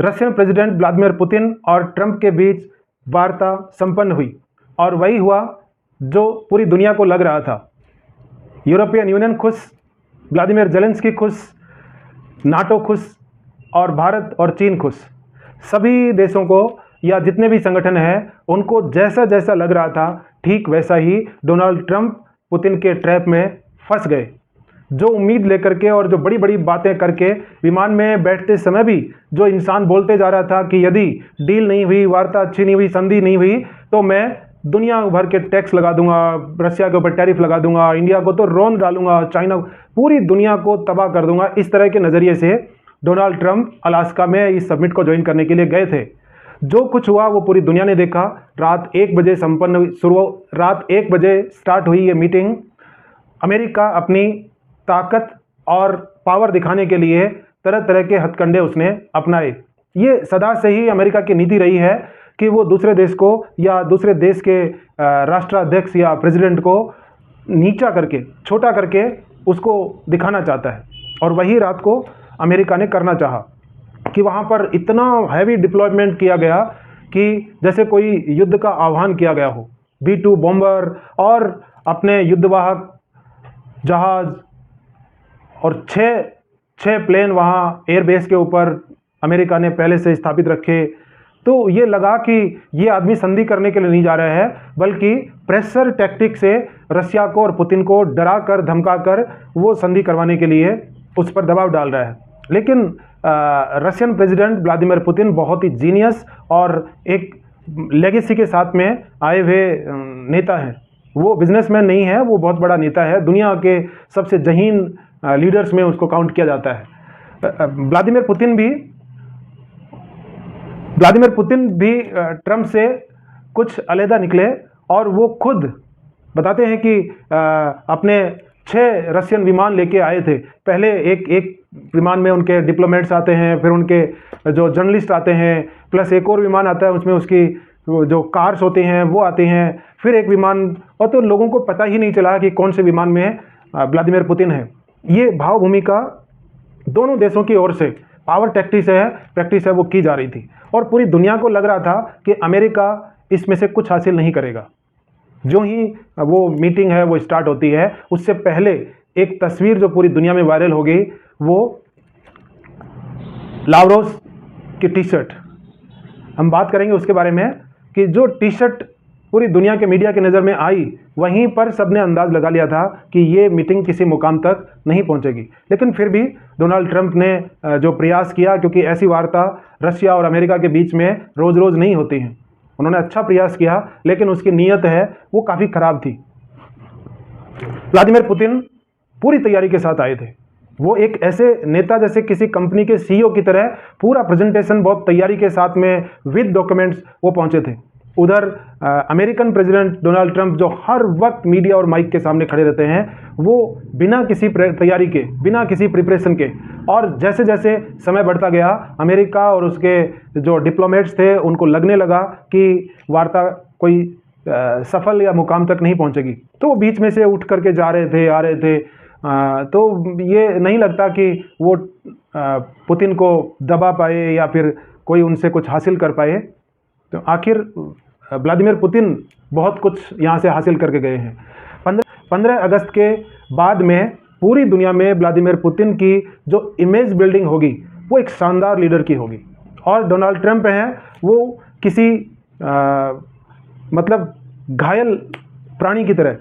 Russian president Vladimir Putin और Trump के बीच वार्ता संपन्न हुई और वही हुआ जो पूरी दुनिया को लग रहा था। यूरोपियन यूनियन खुश, व्लादिमीर जेलेंस्की खुश, नाटो खुश और भारत और चीन खुश। सभी देशों को या जितने भी संगठन हैं उनको जैसा जैसा लग रहा था ठीक वैसा ही डोनाल्ड ट्रंप पुतिन के ट्रैप में फंस गए। जो उम्मीद लेकर के और जो बड़ी बड़ी बातें करके विमान में बैठते समय भी जो इंसान बोलते जा रहा था कि यदि डील नहीं हुई, वार्ता अच्छी नहीं हुई, संधि नहीं हुई तो मैं दुनिया भर के टैक्स लगा दूंगा, रशिया के ऊपर टैरिफ लगा दूंगा, इंडिया को तो रौंद डालूंगा, चाइना, पूरी दुनिया को तबाह कर दूंगा, इस तरह के नज़रिए से डोनाल्ड ट्रंप अलास्का में इस समिट को ज्वाइन करने के लिए गए थे। जो कुछ हुआ वो पूरी दुनिया ने देखा। रात 1 बजे रात 1 बजे स्टार्ट हुई ये मीटिंग। अमेरिका अपनी ताकत और पावर दिखाने के लिए तरह तरह के हथकंडे उसने अपनाए। ये सदा से ही अमेरिका की नीति रही है कि वो दूसरे देश को या दूसरे देश के राष्ट्राध्यक्ष या प्रेसिडेंट को नीचा करके, छोटा करके उसको दिखाना चाहता है। और वही रात को अमेरिका ने करना चाहा कि वहाँ पर इतना हैवी डिप्लॉयमेंट किया गया कि जैसे कोई युद्ध का आह्वान किया गया हो। B-2 बॉम्बर और अपने युद्धवाहक जहाज और छः प्लेन वहाँ एयरबेस के ऊपर अमेरिका ने पहले से स्थापित रखे। तो ये लगा कि ये आदमी संधि करने के लिए नहीं जा रहा है, बल्कि प्रेशर टैक्टिक से रशिया को और पुतिन को डरा कर धमका कर वो संधि करवाने के लिए उस पर दबाव डाल रहा है। लेकिन रशियन प्रेसिडेंट व्लादिमीर पुतिन बहुत ही जीनियस और एक लेगेसी के साथ में आए हुए नेता हैं। वो बिजनेसमैन नहीं है, वो बहुत बड़ा नेता है। दुनिया के सबसे जहीन लीडर्स में उसको काउंट किया जाता है। व्लादिमीर पुतिन भी ट्रंप से कुछ अलहदा निकले और वो खुद बताते हैं कि अपने 6 रशियन विमान लेके आए थे। पहले एक विमान में उनके डिप्लोमेट्स आते हैं, फिर उनके जो जर्नलिस्ट आते हैं, प्लस एक और विमान आता है, उसमें उसकी जो कार्स होती हैं वो आती हैं, फिर एक विमान, और तो लोगों को पता ही नहीं चला कि कौन से विमान में व्लादिमीर पुतिन है। ये भाव भूमिका दोनों देशों की ओर से पावर प्रैक्टिस है वो की जा रही थी और पूरी दुनिया को लग रहा था कि अमेरिका इसमें से कुछ हासिल नहीं करेगा। जो ही वो मीटिंग है वो स्टार्ट होती है, उससे पहले एक तस्वीर जो पूरी दुनिया में वायरल हो गई, वो लाव्रोव की टी शर्ट। हम बात करेंगे उसके बारे में कि जो टी शर्ट पूरी दुनिया के मीडिया की नज़र में आई, वहीं पर सबने अंदाज लगा लिया था कि ये मीटिंग किसी मुकाम तक नहीं पहुंचेगी। लेकिन फिर भी डोनाल्ड ट्रंप ने जो प्रयास किया, क्योंकि ऐसी वार्ता रशिया और अमेरिका के बीच में रोज़ रोज़ नहीं होती हैं, उन्होंने अच्छा प्रयास किया, लेकिन उसकी नीयत है वो काफ़ी ख़राब थी। व्लादिमीर पुतिन पूरी तैयारी के साथ आए थे। वो एक ऐसे नेता जैसे किसी कंपनी के CEO की तरह पूरा प्रेजेंटेशन बहुत तैयारी के साथ में विद डॉक्यूमेंट्स वो पहुंचे थे। उधर अमेरिकन प्रेसिडेंट डोनाल्ड ट्रंप जो हर वक्त मीडिया और माइक के सामने खड़े रहते हैं, वो बिना किसी तैयारी के, बिना किसी प्रिपरेशन के, और जैसे जैसे समय बढ़ता गया अमेरिका और उसके जो डिप्लोमेट्स थे उनको लगने लगा कि वार्ता कोई सफल या मुकाम तक नहीं पहुंचेगी, तो वो बीच में से उठ करके जा रहे थे, आ रहे थे। तो ये नहीं लगता कि वो पुतिन को दबा पाए या फिर कोई उनसे कुछ हासिल कर पाए। तो आखिर व्लादिमीर पुतिन बहुत कुछ यहाँ से हासिल करके गए हैं। 15 अगस्त के बाद में पूरी दुनिया में व्लादिमीर पुतिन की जो इमेज बिल्डिंग होगी वो एक शानदार लीडर की होगी। और डोनाल्ड ट्रंप हैं वो किसी मतलब घायल प्राणी की तरह,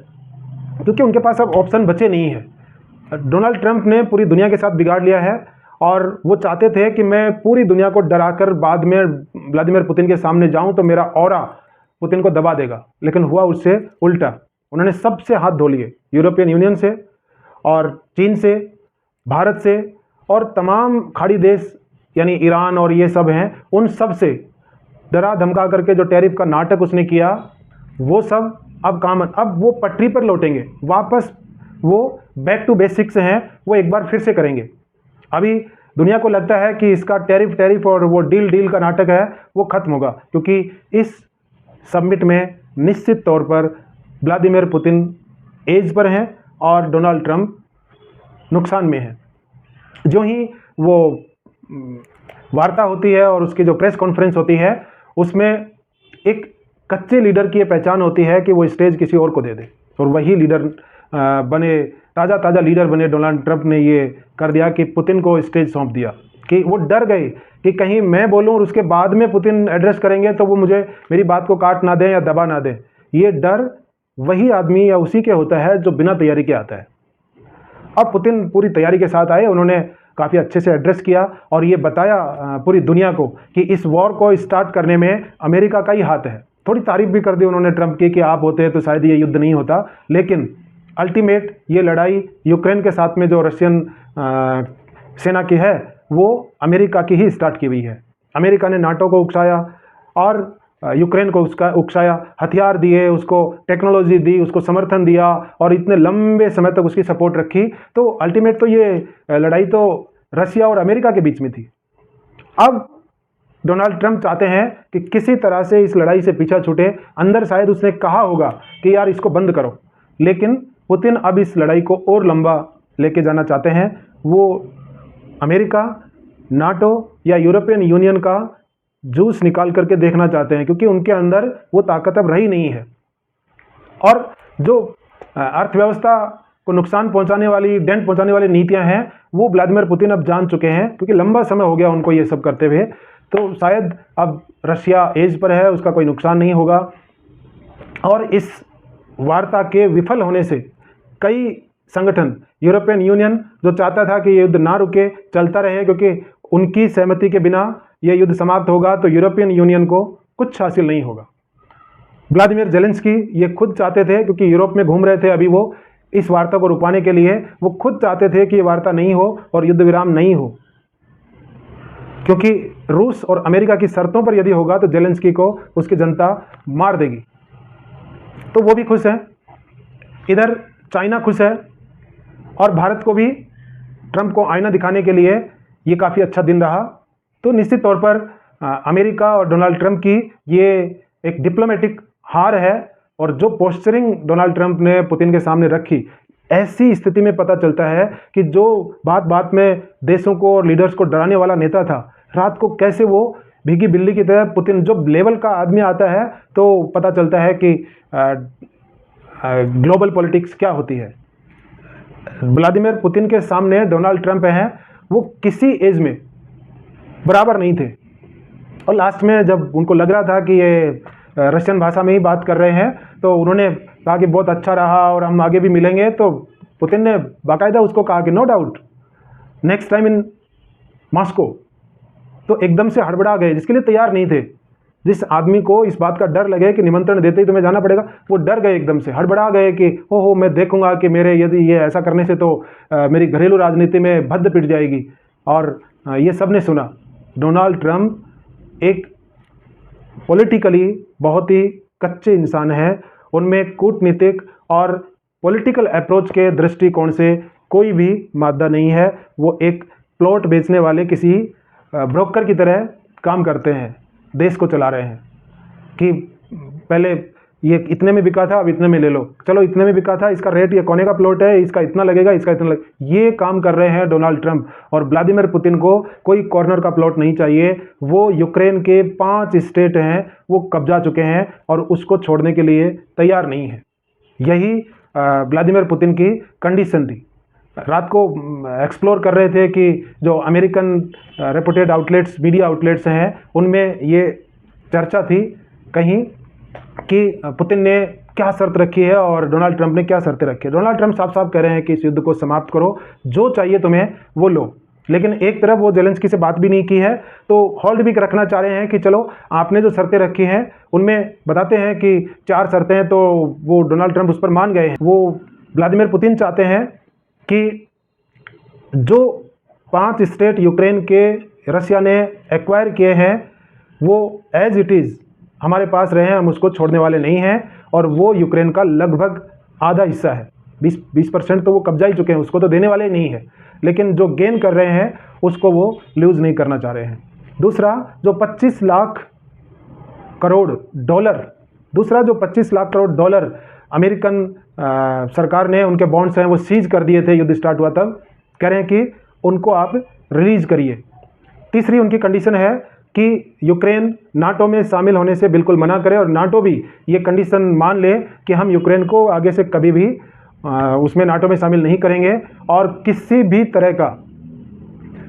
क्योंकि उनके पास अब ऑप्शन बचे नहीं है। डोनाल्ड ट्रंप ने पूरी दुनिया के साथ बिगाड़ लिया है और वो चाहते थे कि मैं पूरी दुनिया को डराकर बाद में व्लादिमीर पुतिन के सामने जाऊं तो मेरा ऑरा पुतिन को दबा देगा, लेकिन हुआ उससे उल्टा। उन्होंने सबसे हाथ धो लिए, यूरोपियन यूनियन से और चीन से, भारत से और तमाम खाड़ी देश यानी ईरान और ये सब हैं, उन सब से डरा धमका करके जो टैरिफ का नाटक उसने किया वो सब अब वो पटरी पर लौटेंगे वापस। वो बैक टू बेसिक्स हैं, वो एक बार फिर से करेंगे। अभी दुनिया को लगता है कि इसका टैरिफ और वो डील का नाटक है वो खत्म होगा, क्योंकि इस समिट में निश्चित तौर पर व्लादिमीर पुतिन एज पर हैं और डोनाल्ड ट्रंप नुकसान में हैं। जो ही वो वार्ता होती है और उसकी जो प्रेस कॉन्फ्रेंस होती है उसमें एक कच्चे लीडर की ये पहचान होती है कि वो स्टेज किसी और को दे दे, और वही लीडर बने, ताज़ा लीडर बने डोनाल्ड ट्रंप ने ये कर दिया कि पुतिन को स्टेज सौंप दिया, कि वो डर गए कि कहीं मैं बोलूं और उसके बाद में पुतिन एड्रेस करेंगे तो वो मुझे मेरी बात को काट ना दें या दबा ना दें। ये डर वही आदमी या उसी के होता है जो बिना तैयारी के आता है। अब पुतिन पूरी तैयारी के साथ आए, उन्होंने काफ़ी अच्छे से एड्रेस किया और ये बताया पूरी दुनिया को कि इस वॉर को स्टार्ट करने में अमेरिका का ही हाथ है। थोड़ी तारीफ भी कर दी उन्होंने ट्रंप की कि आप होते तो शायद ये युद्ध नहीं होता, लेकिन अल्टीमेट ये लड़ाई यूक्रेन के साथ में जो रशियन सेना की है वो अमेरिका की ही स्टार्ट की हुई है। अमेरिका ने नाटो को उकसाया और यूक्रेन को उसका उकसाया, हथियार दिए, उसको टेक्नोलॉजी दी, उसको समर्थन दिया और इतने लंबे समय तक उसकी सपोर्ट रखी। तो अल्टीमेट तो ये लड़ाई तो रशिया और अमेरिका के बीच में थी। अब डोनाल्ड ट्रंप चाहते हैं कि किसी तरह से इस लड़ाई से पीछा छूटे। अंदर शायद उसने कहा होगा कि यार इसको बंद करो, लेकिन पुतिन अब इस लड़ाई को और लंबा लेके जाना चाहते हैं। वो अमेरिका, नाटो या यूरोपियन यूनियन का जूस निकाल करके देखना चाहते हैं, क्योंकि उनके अंदर वो ताकत अब रही नहीं है। और जो अर्थव्यवस्था को नुकसान पहुंचाने वाली, डेंट पहुंचाने वाली नीतियां हैं वो व्लादिमीर पुतिन अब जान चुके हैं, क्योंकि लंबा समय हो गया उनको ये सब करते हुए। तो शायद अब रशिया एज पर है, उसका कोई नुकसान नहीं होगा। और इस वार्ता के विफल होने से कई संगठन, यूरोपियन यूनियन जो चाहता था कि ये युद्ध ना रुके, चलता रहे, क्योंकि उनकी सहमति के बिना ये युद्ध समाप्त होगा तो यूरोपियन यूनियन को कुछ हासिल नहीं होगा। व्लादिमीर जेलेंस्की ये खुद चाहते थे, क्योंकि यूरोप में घूम रहे थे अभी वो, इस वार्ता को रुकवाने के लिए वो खुद चाहते थे कि ये वार्ता नहीं हो और युद्ध विराम नहीं हो, क्योंकि रूस और अमेरिका की शर्तों पर यदि होगा तो जेलेंस्की को उसकी जनता मार देगी। तो वो भी खुश हैं, इधर चाइना खुश है, और भारत को भी ट्रंप को आईना दिखाने के लिए ये काफ़ी अच्छा दिन रहा। तो निश्चित तौर पर अमेरिका और डोनाल्ड ट्रंप की ये एक डिप्लोमेटिक हार है, और जो पोस्चरिंग डोनाल्ड ट्रंप ने पुतिन के सामने रखी, ऐसी स्थिति में पता चलता है कि जो बात बात में देशों को और लीडर्स को डराने वाला नेता था, रात को कैसे वो भीगी बिल्ली की तरह पुतिन, जो लेवल का आदमी आता है तो पता चलता है कि ग्लोबल पॉलिटिक्स क्या होती है। व्लादिमीर पुतिन के सामने डोनाल्ड ट्रंप हैं, वो किसी एज में बराबर नहीं थे। और लास्ट में जब उनको लग रहा था कि ये रशियन भाषा में ही बात कर रहे हैं, तो उन्होंने कहा कि बहुत अच्छा रहा और हम आगे भी मिलेंगे। तो पुतिन ने बाकायदा उसको कहा कि no doubt next time in Moscow. तो एकदम से हड़बड़ा गए, जिसके लिए तैयार नहीं थे। जिस आदमी को इस बात का डर लगे कि निमंत्रण देते ही तुम्हें जाना पड़ेगा, वो डर गए, एकदम से हड़बड़ा गए कि ओहो मैं देखूंगा कि मेरे यदि ये ऐसा करने से तो मेरी घरेलू राजनीति में भद्द पिट जाएगी। और ये सब ने सुना। डोनाल्ड ट्रंप एक पॉलिटिकली बहुत ही कच्चे इंसान हैं, उनमें कूटनीतिक और पॉलिटिकल अप्रोच के दृष्टिकोण से कोई भी मादा नहीं है। वो एक प्लॉट बेचने वाले किसी ब्रोकर की तरह काम करते हैं, देश को चला रहे हैं कि पहले ये इतने में बिका था अब इतने में ले लो, चलो इतने में बिका था, इसका रेट ये कोने का प्लॉट है, इसका इतना लगेगा, इसका इतना ये काम कर रहे हैं डोनाल्ड ट्रंप। और व्लादिमीर पुतिन को कोई कॉर्नर का प्लॉट नहीं चाहिए। वो यूक्रेन के 5 स्टेट हैं वो कब्जा चुके हैं और उसको छोड़ने के लिए तैयार नहीं है। यही व्लादिमीर पुतिन की कंडीशन थी। रात को एक्सप्लोर कर रहे थे कि जो American reputed outlets, media outlets हैं, उनमें ये चर्चा थी कहीं कि पुतिन ने क्या शर्त रखी है और डोनाल्ड ट्रंप ने क्या शर्तें रखी है। डोनाल्ड ट्रंप साफ साफ कह रहे हैं कि इस युद्ध को समाप्त करो, जो चाहिए तुम्हें वो लो। लेकिन एक तरफ वो जेलेंस्की से बात भी नहीं की है, तो होल्ड भी रखना चाह रहे हैं कि चलो आपने जो शर्तें रखी हैं उनमें बताते हैं कि 4 शर्तें हैं, तो वो डोनाल्ड ट्रंप उस पर मान गए हैं। वो व्लादिमीर पुतिन चाहते हैं कि जो 5 स्टेट यूक्रेन के रशिया ने एक्वायर किए हैं वो एज इट इज़ हमारे पास रहे हैं, हम उसको छोड़ने वाले नहीं हैं। और वो यूक्रेन का लगभग आधा हिस्सा है, 20% तो वो कब्जा ही चुके हैं, उसको तो देने वाले ही नहीं है। लेकिन जो गेन कर रहे हैं उसको वो लूज़ नहीं करना चाह रहे हैं। दूसरा जो 25 लाख करोड़ डॉलर अमेरिकन सरकार ने, उनके बॉन्ड्स हैं वो सीज कर दिए थे युद्ध स्टार्ट हुआ तब, कह रहे हैं कि उनको आप रिलीज़ करिए। तीसरी उनकी कंडीशन है कि यूक्रेन नाटो में शामिल होने से बिल्कुल मना करे और नाटो भी ये कंडीशन मान ले कि हम यूक्रेन को आगे से कभी भी उसमें नाटो में शामिल नहीं करेंगे और किसी भी तरह का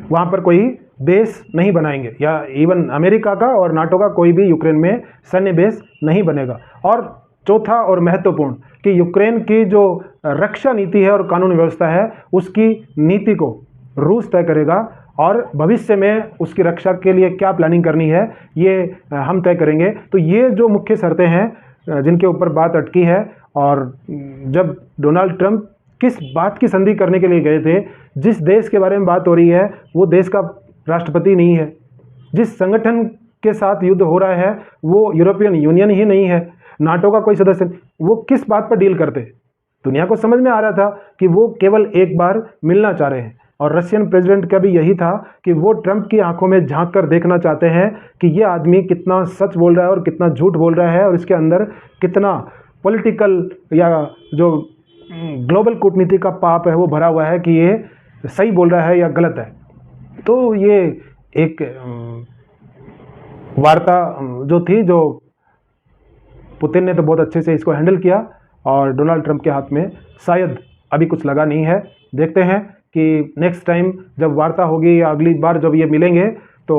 वहाँ पर कोई बेस नहीं बनाएंगे, या इवन अमेरिका का और नाटो का कोई भी यूक्रेन में सैन्य बेस नहीं बनेगा। और चौथा और महत्वपूर्ण कि यूक्रेन की जो रक्षा नीति है और कानून व्यवस्था है उसकी नीति को रूस तय करेगा और भविष्य में उसकी रक्षा के लिए क्या प्लानिंग करनी है ये हम तय करेंगे। तो ये जो मुख्य शर्तें हैं जिनके ऊपर बात अटकी है, और जब डोनाल्ड ट्रंप किस बात की संधि करने के लिए गए थे, जिस देश के बारे में बात हो रही है वो देश का राष्ट्रपति नहीं है, जिस संगठन के साथ युद्ध हो रहा है वो यूरोपियन यूनियन ही नहीं है, नाटो का कोई सदस्य, वो किस बात पर डील करते। दुनिया को समझ में आ रहा था कि वो केवल एक बार मिलना चाह रहे हैं, और रशियन प्रेसिडेंट का भी यही था कि वो ट्रंप की आंखों में झांक कर देखना चाहते हैं कि ये आदमी कितना सच बोल रहा है और कितना झूठ बोल रहा है, और इसके अंदर कितना पॉलिटिकल या जो ग्लोबल कूटनीति का पाप है वो भरा हुआ है कि ये सही बोल रहा है या गलत है। तो ये एक वार्ता जो थी, जो पुतिन ने तो बहुत अच्छे से इसको हैंडल किया और डोनाल्ड ट्रंप के हाथ में शायद अभी कुछ लगा नहीं है। देखते हैं कि नेक्स्ट टाइम जब वार्ता होगी या अगली बार जब ये मिलेंगे तो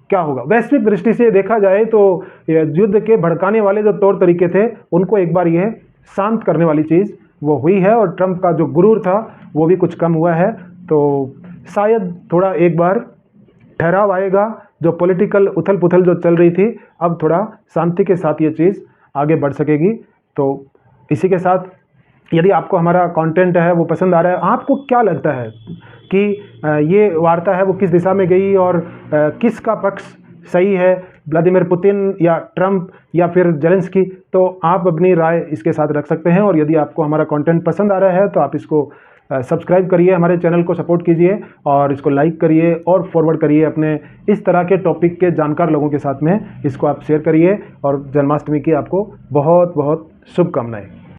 क्या होगा। वैश्विक दृष्टि से देखा जाए तो युद्ध के भड़काने वाले जो तौर तरीके थे उनको एक बार ये शांत करने वाली चीज़ वो हुई है, और ट्रंप का जो गुरूर था वो भी कुछ कम हुआ है। तो शायद थोड़ा एक बार ठहराव आएगा, जो पॉलिटिकल उथल पुथल जो चल रही थी अब थोड़ा शांति के साथ ये चीज़ आगे बढ़ सकेगी। तो इसी के साथ यदि आपको हमारा कंटेंट है वो पसंद आ रहा है, आपको क्या लगता है कि ये वार्ता है वो किस दिशा में गई और किसका पक्ष सही है, व्लादिमीर पुतिन या ट्रंप या फिर जेलेंस्की, तो आप अपनी राय इसके साथ रख सकते हैं। और यदि आपको हमारा कंटेंट पसंद आ रहा है तो आप इसको सब्सक्राइब करिए, हमारे चैनल को सपोर्ट कीजिए और इसको लाइक करिए और फॉरवर्ड करिए अपने इस तरह के टॉपिक के जानकार लोगों के साथ में इसको आप शेयर करिए। और जन्माष्टमी की आपको बहुत बहुत शुभकामनाएं।